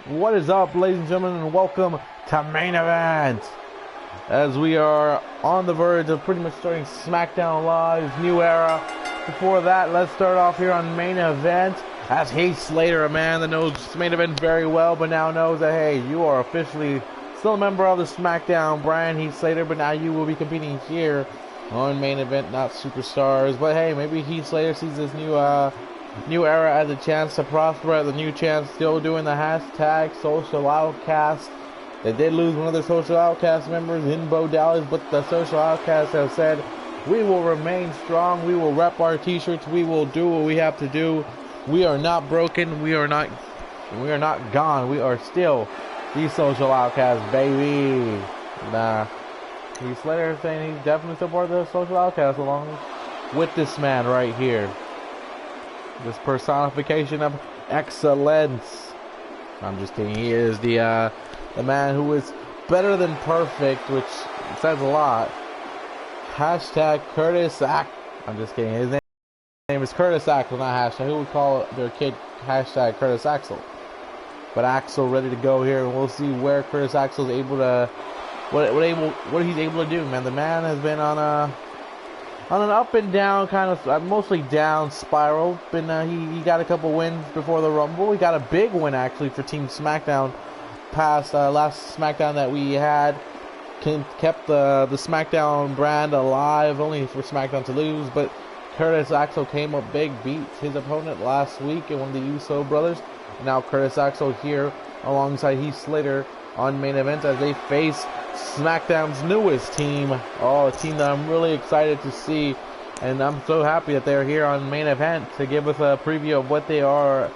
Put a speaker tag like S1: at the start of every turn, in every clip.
S1: What is up, ladies and gentlemen, and welcome to Main Event. As we are on the verge of pretty much starting SmackDown Live's new era. Before that, let's start off here on Main Event. As Heath Slater, a man that knows Main Event very well, but now knows that, hey, you are officially still a member of the SmackDown brand, Heath Slater, but now you will be competing here on Main Event, not Superstars. But hey, maybe Heath Slater sees this new era as a chance to prosper, as a new chance, still doing the hashtag social outcast. They did lose one of their social outcast members in Bo Dallas, but the social outcasts have said, we will remain strong, we will rep our t-shirts, we will do what we have to do. We are not broken, we are not gone, we are still these social outcasts, baby. Nah, Heath Slater saying he's definitely still part of the social outcasts along with this man right here. This personification of excellence. I'm just kidding. He is the man who is better than perfect, which says a lot. Hashtag Curtis Axel. I'm just kidding. His name is Curtis Axel, not hashtag. Who would call their kid hashtag Curtis Axel? But Axel ready to go here, and we'll see where Curtis Axel is able to, what he's able to do. Man, the man has been on an up and down kind of, mostly down spiral. He got a couple wins before the Rumble. He got a big win actually for Team SmackDown past last SmackDown that we had. Kept the SmackDown brand alive, only for SmackDown to lose. But Curtis Axel came up big, beat his opponent last week and one of the Uso brothers. And now Curtis Axel here alongside Heath Slater on Main Event as they face SmackDown's newest team. Oh, a team that I'm really excited to see, and I'm so happy that they're here on Main Event to give us a preview of what they are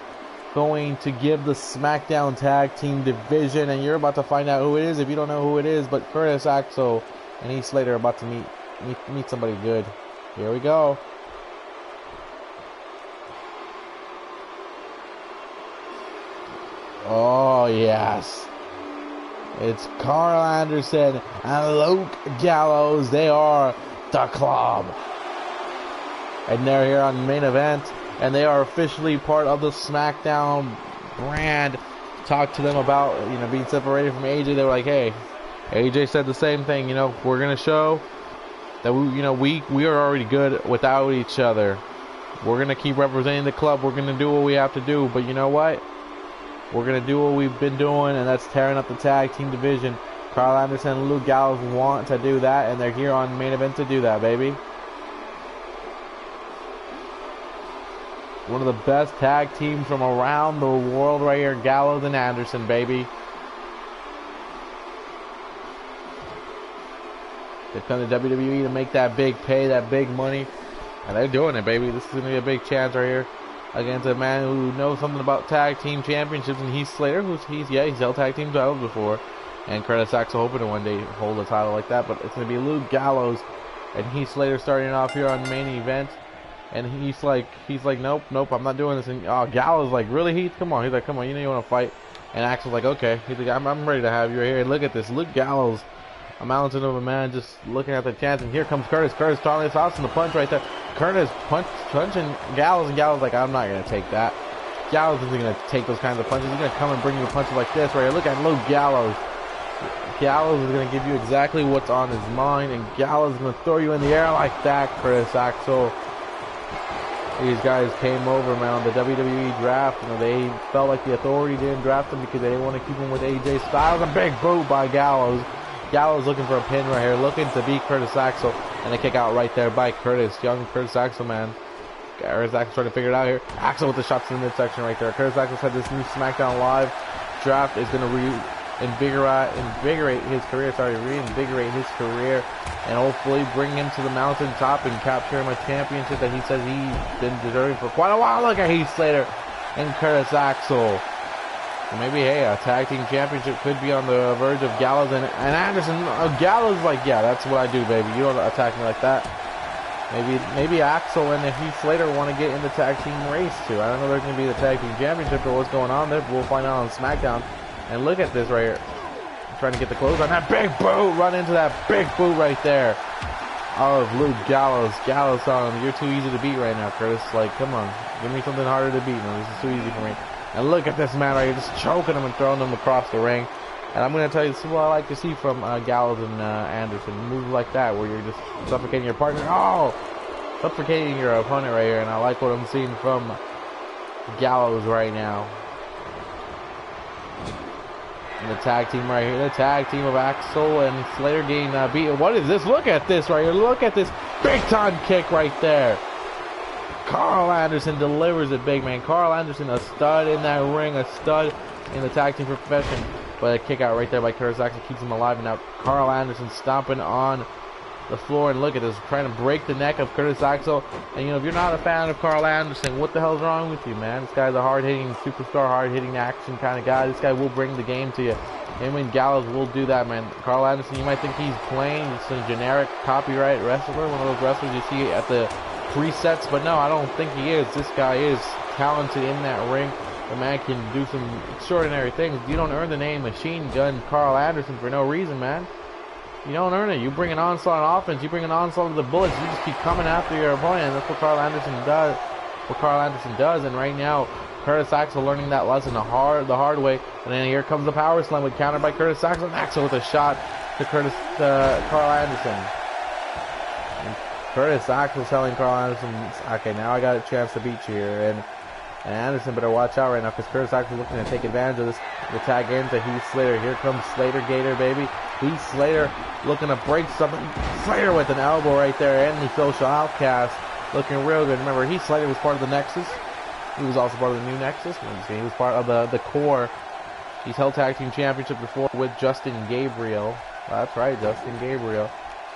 S1: going to give the SmackDown Tag Team Division, and you're about to find out who it is if you don't know who it is. But Curtis Axel and Heath Slater are about to meet somebody good. Here we go. Oh yes, it's Carl Anderson and Luke Gallows. They are the Club, and they're here on Main Event, and they are officially part of the SmackDown brand. Talk to them about, being separated from AJ. They were like, hey, AJ said the same thing. We're gonna show that we are already good without each other. We're gonna keep representing the Club. We're gonna do what we have to do. But you know what? We're going to do what we've been doing, and that's tearing up the tag team division. Carl Anderson and Luke Gallows want to do that, and they're here on Main Event to do that, baby. One of the best tag teams from around the world right here, Gallows and Anderson, baby. They've come to WWE to make that big pay, that big money, and they're doing it, baby. This is going to be a big chance right here against a man who knows something about tag team championships, and Heath Slater, he's held tag team titles before, and Curtis Axel hoping to one day hold a title like that. But it's going to be Luke Gallows and Heath Slater starting off here on Main Event, and he's like, nope, I'm not doing this. And Gallows like, really, Heath? Come on. He's like, come on, you want to fight? And Axel's like, okay. He's like, I'm ready to have you right here. And look at this, Luke Gallows, a mountain of a man, just looking at the chance, and here comes Curtis throwing his house in the punch right there. Curtis punching Gallows, and Gallows like, I'm not going to take that. Gallows isn't going to take those kinds of punches. He's going to come and bring you a punch like this right here. Look at Luke Gallows. Gallows is going to give you exactly what's on his mind, and Gallows is going to throw you in the air like that, Curtis Axel. These guys came over, man, on the WWE draft. They felt like the Authority didn't draft him because they didn't want to keep him with AJ Styles. A big boot by Gallows. Gallows looking for a pin right here, looking to beat Curtis Axel, and a kick out right there by Curtis. Young Curtis Axel, man. Curtis Axel trying to figure it out here. Axel with the shots in the midsection right there. Curtis Axel said this new SmackDown Live draft is going to reinvigorate his career, and hopefully bring him to the mountaintop and capture him a championship that he says he's been deserving for quite a while. Look at Heath Slater and Curtis Axel. Maybe, hey, a tag team championship could be on the verge of Gallows and Anderson. Gallows like, yeah, that's what I do, baby. You don't attack me like that. Maybe Axel and Heath Slater want to get in the tag team race too. I don't know if there's going to be the tag team championship or what's going on there, but we'll find out on SmackDown. And look at this right here. Trying to get the close on that big boot. Run into that big boot right there. of Luke Gallows. Gallows on him. You're too easy to beat right now, Curtis. Like, come on. Give me something harder to beat, man. This is too easy for me. And look at this man right here, just choking him and throwing him across the ring. And I'm going to tell you, this is what I like to see from Gallows and Anderson. Moves like that, where you're just suffocating your partner. Oh! Suffocating your opponent right here. And I like what I'm seeing from Gallows right now. And the tag team right here. The tag team of Axel and Slater getting beaten. What is this? Look at this right here. Look at this big time kick right there. Carl Anderson delivers it big, man. Carl Anderson, a stud in that ring. A stud in the tag team profession. But a kick out right there by Curtis Axel keeps him alive. And now Carl Anderson stomping on the floor. And look at this, trying to break the neck of Curtis Axel. And you know, if you're not a fan of Carl Anderson, what the hell's wrong with you, man? This guy's a hard-hitting superstar, hard-hitting action kind of guy. This guy will bring the game to you. Him and Gallows will do that, man. Carl Anderson, you might think he's plain, just a generic copyright wrestler, one of those wrestlers you see at the presets. But no, I don't think he is. This guy is talented in that ring. The man can do some extraordinary things. You don't earn the name Machine Gun Carl Anderson for no reason, man. You don't earn it. You bring an onslaught on offense. You bring an onslaught of the bullets. You just keep coming after your opponent. That's what Carl Anderson does. And right now, Curtis Axel learning that lesson the hard way. And then here comes the power slam with countered by Curtis Axel. And Axel with a shot to Carl Anderson. And Curtis Axel telling Carl Anderson, okay, now I got a chance to beat you here. And Anderson better watch out right now, because Curtis Axel looking to take advantage of this. The tag into Heath Slater. Here comes Slater Gator, baby. Heath Slater looking to break something. Slater with an elbow right there, and the social outcast looking real good. Remember, Heath Slater was part of the Nexus. He was also part of the new Nexus. He was part of the core. He's held tag team championship before with Justin Gabriel. That's right, Justin Gabriel.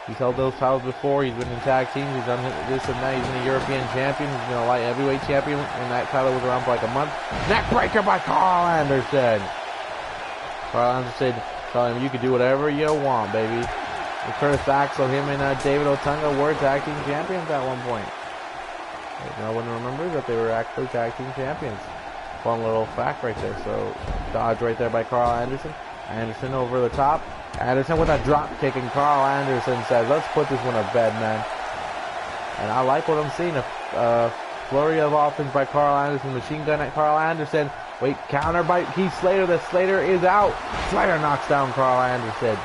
S1: He's held those titles before. He's been in tag teams. He's done this and that. He's been a European champion. He's been a light heavyweight champion, and that title was around for like a month. Neckbreaker by Carl Anderson. Carl Anderson telling him, you can do whatever you want, baby. And Curtis Axel, him and David Otunga were tag team champions at one point. No one remembers that they were actually tag team champions. Fun little fact right there. So, dodge right there by Carl Anderson. Anderson over the top. Anderson with a drop kick, and Carl Anderson says, let's put this one to bed, man. And I like what I'm seeing. A flurry of offense by Carl Anderson. Machine gun at Carl Anderson. Wait, counter by Heath Slater. The Slater is out. Slater knocks down Carl Anderson.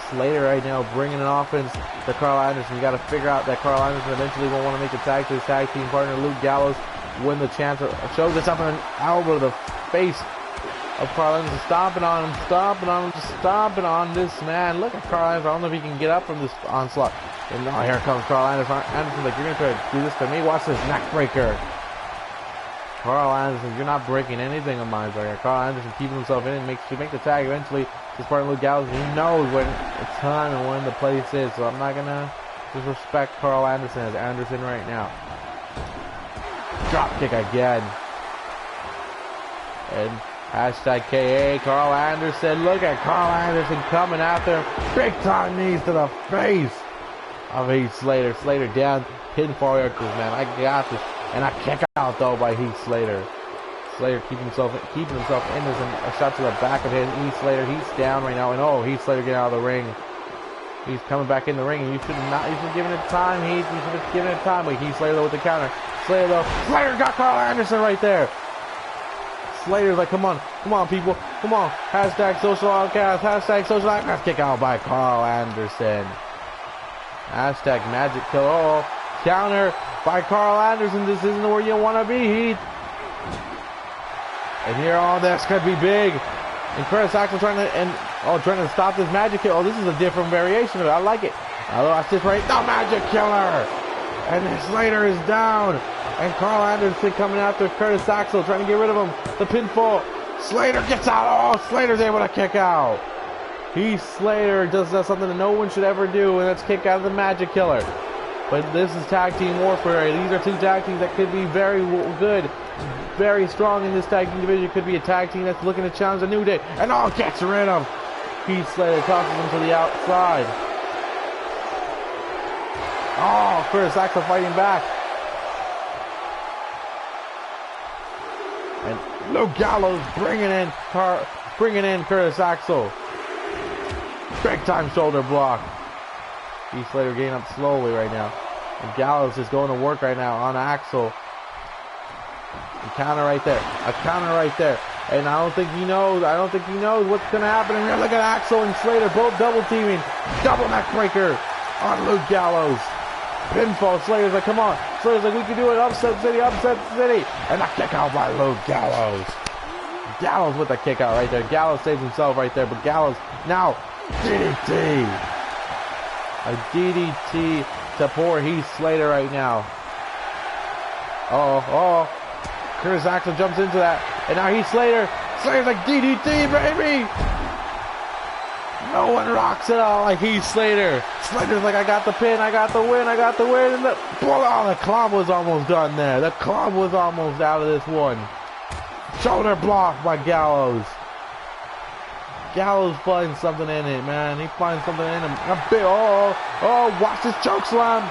S1: Slater right now bringing an offense to Carl Anderson. You got to figure out that Carl Anderson eventually will want to make a tag to his tag team partner, Luke Gallows, win the chance. Shows us up an elbow to the face of Carl Anderson, stomping on him, just stomping on this man. Look at Carl Anderson. I don't know if he can get up from this onslaught. And now here comes Carl Anderson. Anderson's like, you're going to try to do this to me? Watch this neck breaker. Carl Anderson, you're not breaking anything of mine right here. Carl Anderson keeping himself in and makes the tag eventually. His partner Luke Gallows, he knows when it's time and when the place is. So I'm not going to disrespect Carl Anderson as Anderson right now. Drop kick again. And hashtag KA, Carl Anderson. Look at Carl Anderson coming after him. Big time knees to the face of Heath Slater. Slater down, pinfall archers, man. I got this. And a kick out though by Heath Slater. Slater keeping himself in. There's a shot to the back of his Heath Slater. He's down right now, and oh, Heath Slater getting out of the ring. He's coming back in the ring, and you should give it time, Heath. You should have given it time. But Heath Slater with the counter. Slater got Carl Anderson right there. Slater's like, come on, people, come on. Hashtag social outcast, hashtag social outcast. Kick out by Carl Anderson. Hashtag magic kill. Oh, counter by Carl Anderson. This isn't where you want to be, Heath. And here, oh, this could be big. And Curtis Axel trying to stop this magic kill. Oh, this is a different variation of it. I like it. Oh, that's just right. The magic killer. And then Slater is down. And Carl Anderson coming after Curtis Axel, trying to get rid of him. The pinfall. Slater gets out. Oh, Slater's able to kick out. Heath Slater does something that no one should ever do, and that's kick out of the magic killer. But this is tag team warfare. These are two tag teams that could be very good, very strong in this tag team division. It could be a tag team that's looking to challenge a New Day. And oh, gets rid of Heath Slater, tosses him to the outside. Oh, Curtis Axel fighting back. And Luke Gallows bringing in Curtis Axel. Big time shoulder block. Heath Slater getting up slowly right now. And Gallows is going to work right now on Axel. And counter right there. A counter right there. And I don't think he knows. I don't think he knows what's going to happen. And here, look at Axel and Slater both double teaming. Double neck breaker on Luke Gallows. Pinfall. Slater's like, come on. Slater's like, we can do it. Upset City, upset City. And a kick out by Luke Gallows. Gallows with a kick out right there. Gallows saves himself right there. But Gallows now DDT. A DDT to poor Heath Slater right now. Oh. Curtis Axel jumps into that. And now Heath Slater. Slater's like DDT, baby. No one rocks it out like Heath Slater. Slater's like, I got the pin, I got the win, I got the win. And the club was almost done there. The club was almost out of this one. Shoulder block by Gallows. Gallows finds something in it, man. He finds something in him. A big, watch this choke slam.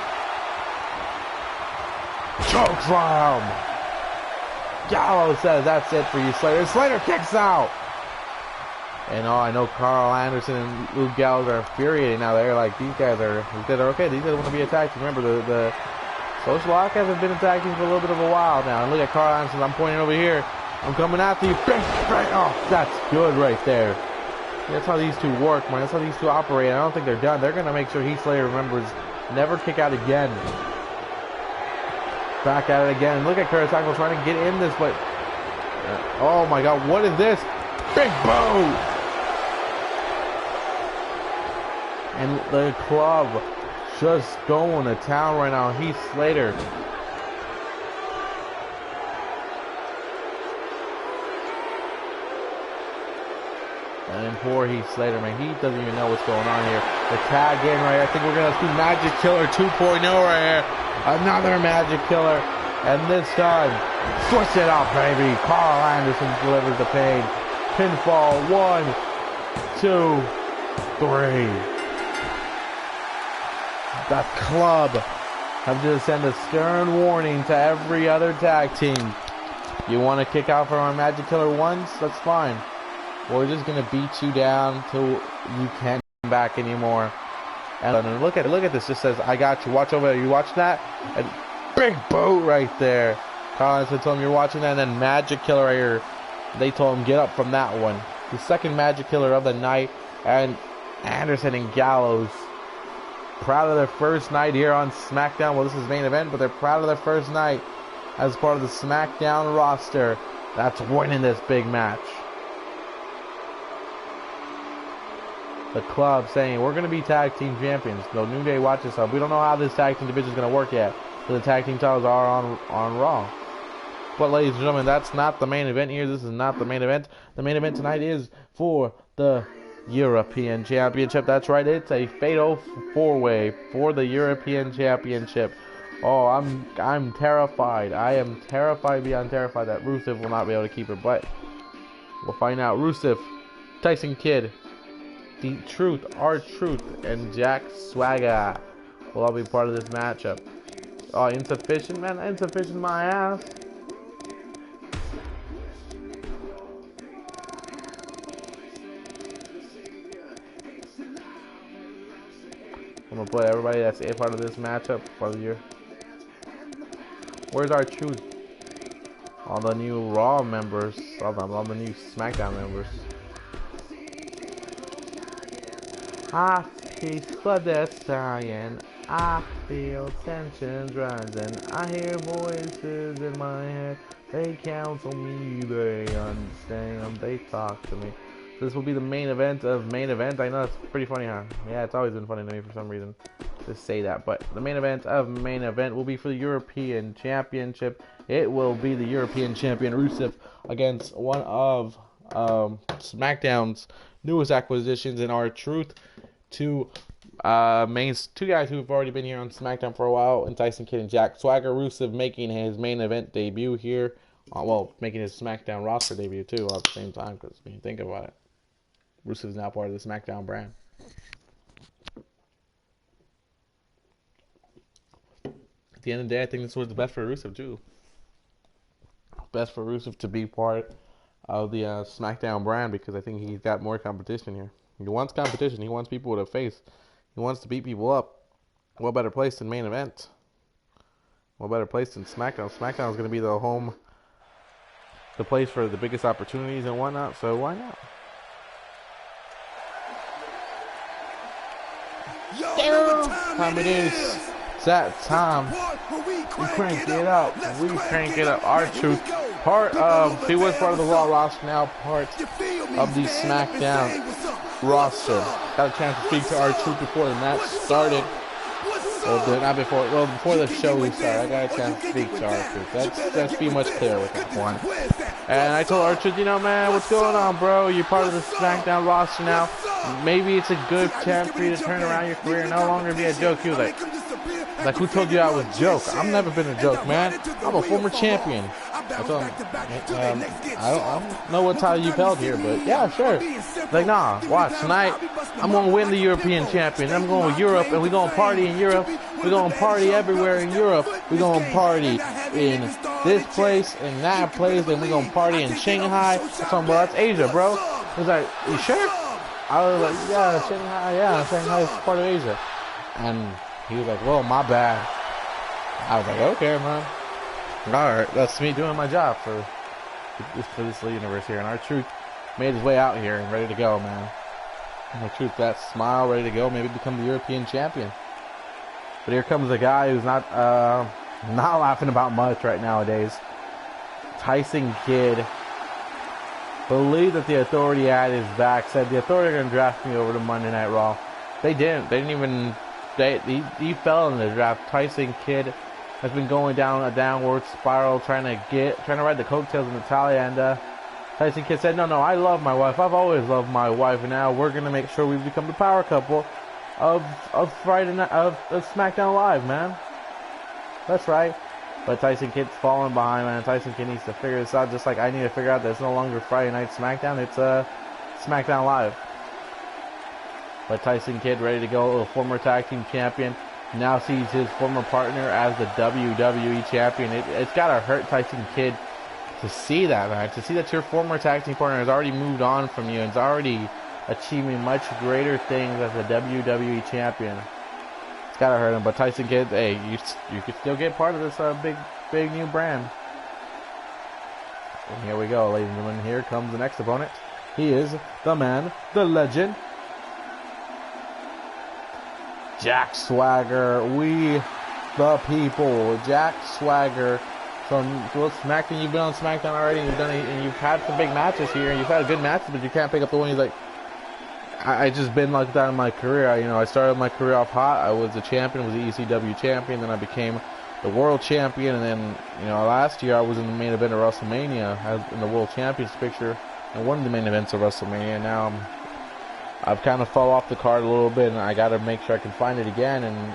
S1: Choke slam. Gallows says, that's it for you, Slater. Slater kicks out. And I know Carl Anderson and Luke Gallows are infuriated now. They're like, these guys are okay. These guys want to be attacked. Remember, the Social Outcasts have been attacking for a little bit of a while now. And look at Carl Anderson. I'm pointing over here. I'm coming after you. Bang, bang. Oh, that's good right there. That's how these two work, man. That's how these two operate. I don't think they're done. They're going to make sure Heath Slater remembers never kick out again. Back at it again. Look at Curtis Axel trying to get in this, but... oh, my God. What is this? Big boom! And the club just going to town right now. Heath Slater. And poor Heath Slater, man. He doesn't even know what's going on here. The tag in right here. I think we're going to see Magic Killer 2.0 right here. Another Magic Killer. And this time, switch it up, baby. Carl Anderson delivers the pain. Pinfall. 1, 2, 3. The club have just sent a stern warning to every other tag team. You want to kick out for our Magic Killer once? That's fine. We're just gonna beat you down till you can't come back anymore. And look at this. Just says, "I got you. Watch over there." You watch that? And big boot right there. Collins told him you're watching that, and then Magic Killer right here. They told him get up from that one. The second Magic Killer of the night, and Anderson and Gallows proud of their first night here on SmackDown. Well, this is main event, but they're proud of their first night as part of the SmackDown roster that's winning this big match. The club saying, we're going to be tag team champions. No, New Day, watch this up. We don't know how this tag team division is going to work yet. So the tag team titles are on Raw. But ladies and gentlemen, that's not the main event here. This is not the main event. The main event tonight is for the European Championship. That's right. It's a fatal four-way for the European Championship. Oh, I'm terrified. I am terrified beyond terrified that Rusev will not be able to keep it. But we'll find out. Rusev, Tyson Kidd, The Truth, R-Truth, and Jack Swagger will all be part of this matchup. Oh, insufficient, man. Insufficient my ass. I'm gonna put everybody that's a part of this matchup for the year. Where's R-Truth? All the new Raw members, all the new SmackDown members. I taste for the science. I feel tensions rising. I hear voices in my head. They counsel me. They understand. They talk to me. This will be the main event of main event. I know it's pretty funny, huh? Yeah, it's always been funny to me for some reason to say that. But the main event of main event will be for the European Championship. It will be the European Champion Rusev against one of SmackDown's newest acquisitions in R-Truth. Two guys who have already been here on SmackDown for a while, and Tyson Kidd and Jack Swagger. Rusev making his main event debut here. Making his SmackDown roster debut too at the same time, because when you think about it, Rusev is now part of the SmackDown brand. At the end of the day, I think this was the best for Rusev too. Best for Rusev to be part of the SmackDown brand, because I think he's got more competition here. He wants competition. He wants people to face. He wants to beat people up. What better place than main event? What better place than SmackDown? SmackDown is going to be the home the place for the biggest opportunities and whatnot, so why not? Time it is. It's that time. We crank it up. We crank it up. R-Truth, he was part of the Raw roster, now part of the SmackDown roster. Got a chance to speak to R-Truth before the match started. Well, before the show started, I got a chance to speak to R-Truth. Let's be much clearer with that one. And I told R-Truth, you know, man, what's going on, bro? You're part of the SmackDown roster now. Maybe it's a good chance for you to turn around your career and no longer be a joke. He was like, who told you I was a joke? I've never been a joke, man. I'm a former champion. I told him, I don't know what title you've held here, but yeah, sure. Like, nah, watch, tonight, I'm going to win the European champion. I'm going to Europe, and we're going to party in Europe. We're going to party everywhere in Europe. We're going to party in this place and that place, and we're going to party in Shanghai. I told him, bro, that's Asia, bro. He was like, you sure? I was like, yeah, Shanghai is part of Asia. And he was like, well, my bad. I was like, okay, man. Alright, that's me doing my job for this universe here. And R-Truth made his way out here and ready to go, man. R-Truth, that smile, ready to go, maybe become the European champion. But here comes a guy who's not laughing about much right nowadays. Tyson Kidd. Believed that the Authority had his back. Said the Authority are going to draft me over to Monday Night Raw. They didn't. They didn't even. He fell in the draft. Tyson Kidd has been going down a downward spiral, trying to ride the coattails of Natalya. And Tyson Kidd said, "No, I love my wife. I've always loved my wife. And now we're going to make sure we become the power couple of Friday night of SmackDown Live, man." That's right. But Tyson Kidd's falling behind, man. Tyson Kidd needs to figure this out, just like I need to figure out that it's no longer Friday Night SmackDown, it's SmackDown Live. But Tyson Kidd ready to go, a former tag team champion, now sees his former partner as the WWE Champion. It's got to hurt Tyson Kidd to see that, man. To see that your former tag team partner has already moved on from you and is already achieving much greater things as a WWE Champion. It's gotta hurt him, but Tyson Kidd, hey, you could still get part of this big new brand. And here we go, ladies and gentlemen. Here comes the next opponent. He is the man, the legend, Jack Swagger. We the people, Jack Swagger. So SmackDown, you've been on SmackDown already. And you've had some big matches here, and you've had a good matches, but you can't pick up the one. He's like, I just been like that in my career. I started my career off hot. I was the champion, was the ECW champion, then I became the world champion, and then, last year I was in the main event of WrestleMania in the world championship picture, and one of the main events of WrestleMania. Now I've kind of fell off the card a little bit, and I got to make sure I can find it again. And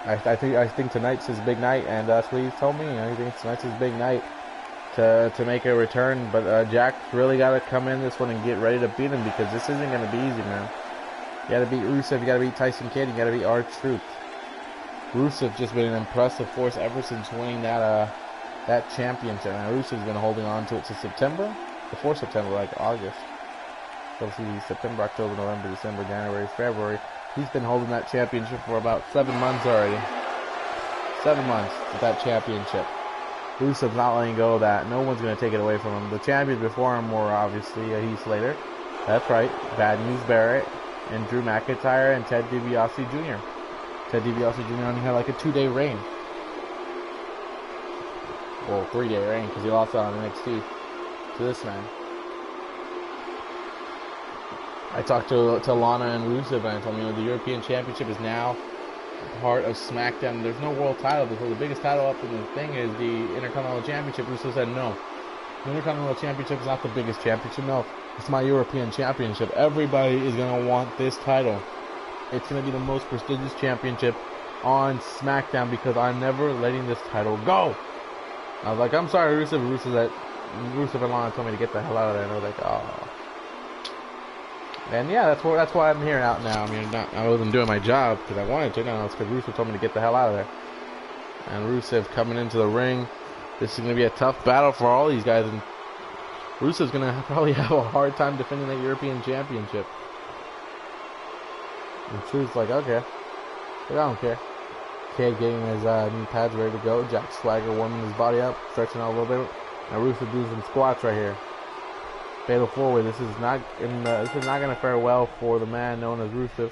S1: I think tonight's his big night, and that's what he told me. He thinks tonight's his big night to make a return, but Jack's really got to come in this one and get ready to beat him, because this isn't going to be easy, man. You got to beat Rusev, you got to beat Tyson Kidd, you got to beat R-Truth. Rusev just been an impressive force ever since winning that championship. Now Rusev's been holding on to it since September, before September, like August. So see, September, October, November, December, January, February. He's been holding that championship for about 7 months already. 7 months with that championship. Rusev's not letting go of that. No one's going to take it away from him. The champions before him were obviously Heath Slater. That's right. Bad News Barrett and Drew McIntyre and Ted DiBiase Jr. Ted DiBiase Jr. only had like a 2-day reign. Well, 3-day reign, because he lost out on NXT to this man. I talked to Lana and Rusev, and I told them, the European Championship is now part of SmackDown. There's no world title, because the biggest title up in the thing is the Intercontinental Championship. Rusev said no. The Intercontinental Championship is not the biggest championship. No, it's my European Championship. Everybody is going to want this title. It's going to be the most prestigious championship on SmackDown, because I'm never letting this title go. I was like, I'm sorry, Rusev. Rusev and Lana told me to get the hell out of there. And I was like, oh. And yeah, that's why I'm here out now. I wasn't doing my job because I wanted to. No, it's because Rusev told me to get the hell out of there. And Rusev coming into the ring. This is going to be a tough battle for all these guys. And Rusev's going to probably have a hard time defending that European Championship. And Truth's like, okay. But I don't care. Kid getting his knee pads ready to go. Jack Swagger warming his body up, stretching out a little bit. And Rusev doing some squats right here. Fatal 4-way. This is not going to fare well for the man known as Rusev.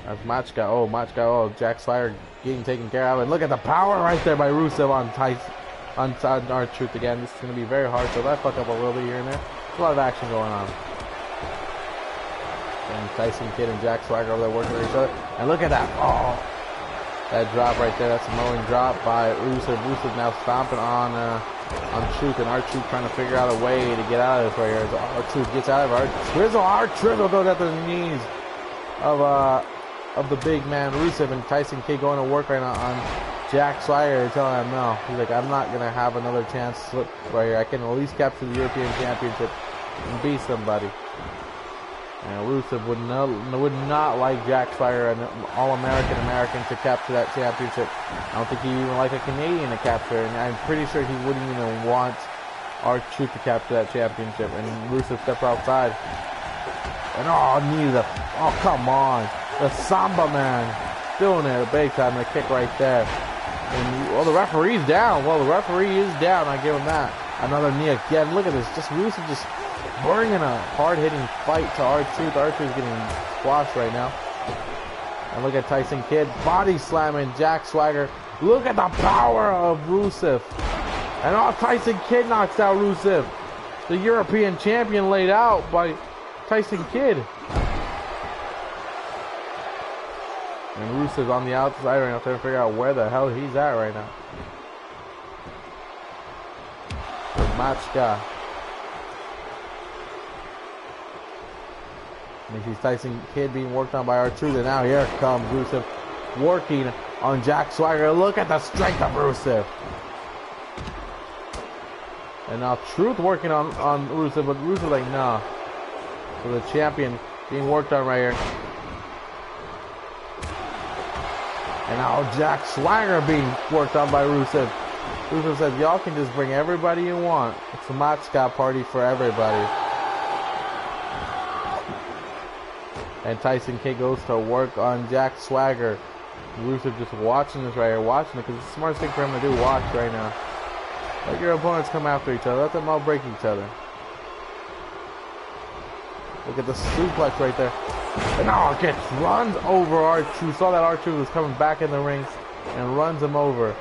S1: That's Machka. Oh, Machka. Oh, Jack Swagger getting taken care of. And look at the power right there by Rusev on R-Truth again. This is going to be very hard. So that fuck up a little bit here and there. There's a lot of action going on. And Tyson Kidd and Jack Swagger over there working with each other. And look at that. Oh, that drop right there. That's a mowing drop by Rusev. Rusev now stomping on Truth, and R-Truth trying to figure out a way to get out of this right here. As R-Truth gets out of it. R-Truth goes at the knees of the big man Rusev, and Tyson Kidd going to work right now on Jack Swagger, telling him no. He's like, I'm not going to have another chance to slip right here. I can at least capture the European Championship and beat somebody. And Rusev would not like Jack Swagger, an all-American to capture that championship. I don't think he even like a Canadian to capture it, and I'm pretty sure he wouldn't even want R-Truth to capture that championship. And Rusev steps outside. And oh, come on. The Samba man doing it, a big time, the kick right there. And, well, the referee's down. Well, the referee is down, I give him that. Another knee again. Look at this, just Rusev just bringing a hard-hitting fight to R-Truth. R-Truth's getting squashed right now. And look at Tyson Kidd body slamming Jack Swagger. Look at the power of Rusev. And Tyson Kidd knocks out Rusev. The European champion laid out by Tyson Kidd. And Rusev's on the outside right now trying to figure out where the hell he's at right now. Machka. And he's Tyson Kidd being worked on by R-Truth, and now here comes Rusev working on Jack Swagger. Look at the strength of Rusev. And now Truth working on Rusev, but Rusev like, nah. So the champion being worked on right here. And now Jack Swagger being worked on by Rusev. Rusev says, y'all can just bring everybody you want. It's a Machka party for everybody. And Tyson Kidd goes to work on Jack Swagger. Rusev just watching this right here, watching it, because it's the smartest thing for him to do, watch right now. Let your opponents come after each other. Let them all break each other. Look at the suplex right there. And now it gets runs over R-Truth. Saw that R-Truth was coming back in the ring and runs him over.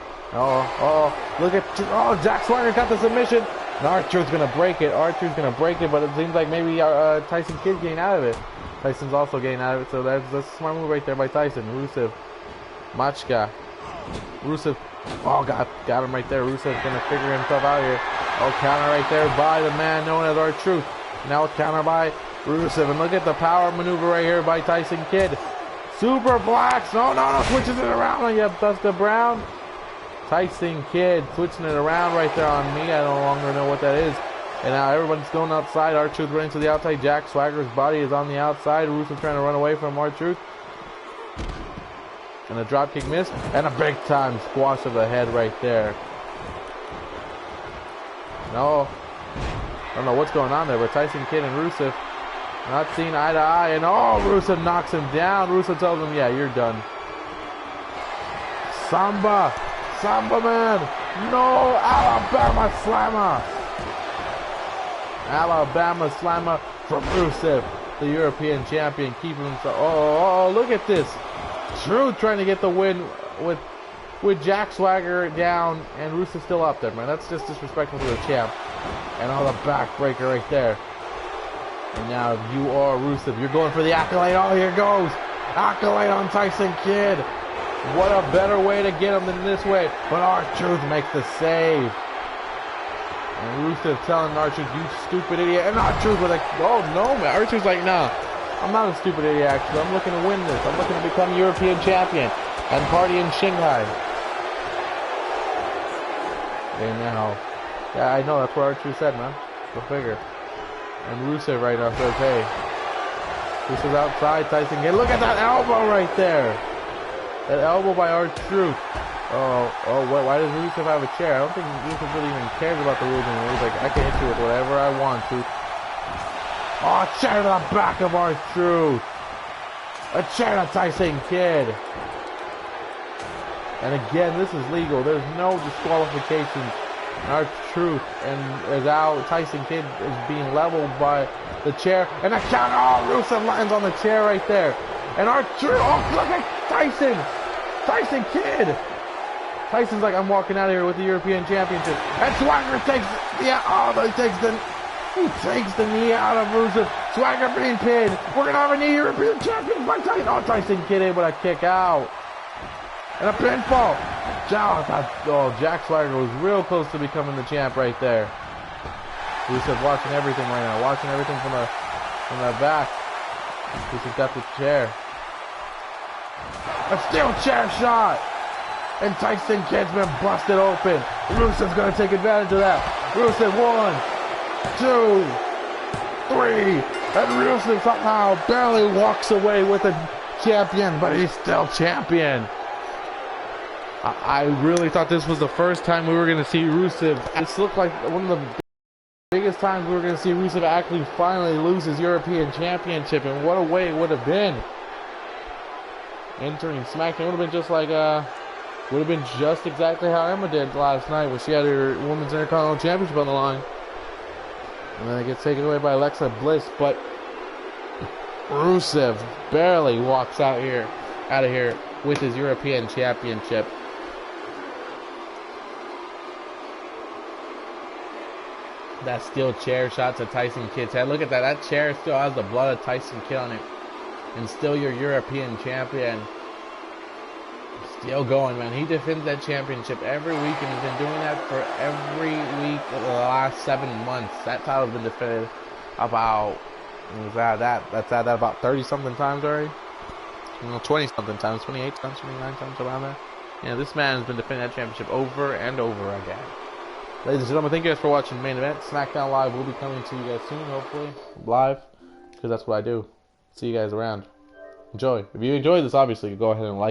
S1: Look at, Jack Swagger got the submission. And R-Truth's going to break it. R-Truth's going to break it, but it seems like maybe Tyson Kidd's getting out of it. Tyson's also getting out of it, so that's a smart move right there by Tyson. Rusev, Machka. Rusev, got him right there. Rusev's going to figure himself out here. Counter right there by the man known as R-Truth. Now counter by Rusev, and look at the power maneuver right here by Tyson Kidd. Super blacks. No, switches it around on you, Buster Brown. Tyson Kidd switching it around right there on me. I no longer know what that is. And now everyone's going outside. R-Truth running to the outside. Jack Swagger's body is on the outside. Rusev trying to run away from R-Truth. And a dropkick miss. And a big time squash of the head right there. No. I don't know what's going on there, but Tyson Kidd and Rusev not seeing eye to eye. And Rusev knocks him down. Rusev tells him, yeah, you're done. Samba man. No, Alabama Slammer. Alabama Slammer from Rusev, the European champion, keeping himself. Look at this. Truth trying to get the win with Jack Swagger down, and Rusev still up there, man. That's just disrespectful to the champ. And the backbreaker right there. And now you are Rusev. You're going for the accolade. Here goes. Accolade on Tyson Kidd. What a better way to get him than this way. But R-Truth makes the save. And Rusev telling R-Truth, you stupid idiot. And R-Truth was like, oh no, man. R-Truth's like, nah, I'm not a stupid idiot, actually. I'm looking to win this. I'm looking to become European champion and party in Shanghai. And now, yeah, I know, that's what R-Truth said, man. Go figure. And Rusev right now says, hey. Rusev's outside, Tyson Kidd. Look at that elbow right there. That elbow by R-Truth. Why does Rusev have a chair? I don't think Rusev really even cares about the rules anymore. He's like, I can hit you with whatever I want to. Chair to the back of R-Truth. A chair to Tyson Kidd. And again, this is legal. There's no disqualifications Our truth and is out. Tyson Kidd is being leveled by the chair. And a counter. Oh, Rusev lands on the chair right there. And our truth. Oh, look at Tyson. Tyson Kidd. Tyson's like, I'm walking out of here with the European Championship. And Swagger takes, he takes the knee out of Rusev. Swagger being pinned. We're going to have a new European Champion by Tyson. Oh, Tyson Kidd able to kick out. And a pinfall. Jack Swagger was real close to becoming the champ right there. Rusev watching everything right now. Watching everything from the back. Rusev got the chair. A steel chair shot. And Tyson Kidd's been busted open. Rusev's going to take advantage of that. Rusev 1, 2, 3. And Rusev somehow barely walks away with a champion, but he's still champion. I really thought this was the first time we were going to see Rusev. This looked like one of the biggest times we were going to see Rusev actually finally lose his European Championship. And what a way it would have been. Entering SmackDown would have been just like, would have been just exactly how Emma did last night when she had her Women's Intercontinental Championship on the line. And then it gets taken away by Alexa Bliss, but Rusev barely walks out of here with his European Championship. That steel chair shot to Tyson Kidd's head. Look at that. That chair still has the blood of Tyson Kidd on it. And still your European champion. Still going, man. He defends that championship every week, and he's been doing that for every week of the last 7 months. That title's been defended about, that's at that about 30-something times already. 20-something times, 28 times, 29 times, around there. Yeah, this man has been defending that championship over and over again. Ladies and gentlemen, thank you guys for watching Main Event. SmackDown Live will be coming to you guys soon, hopefully. Live, because that's what I do. See you guys around. Enjoy. If you enjoyed this, obviously, go ahead and like.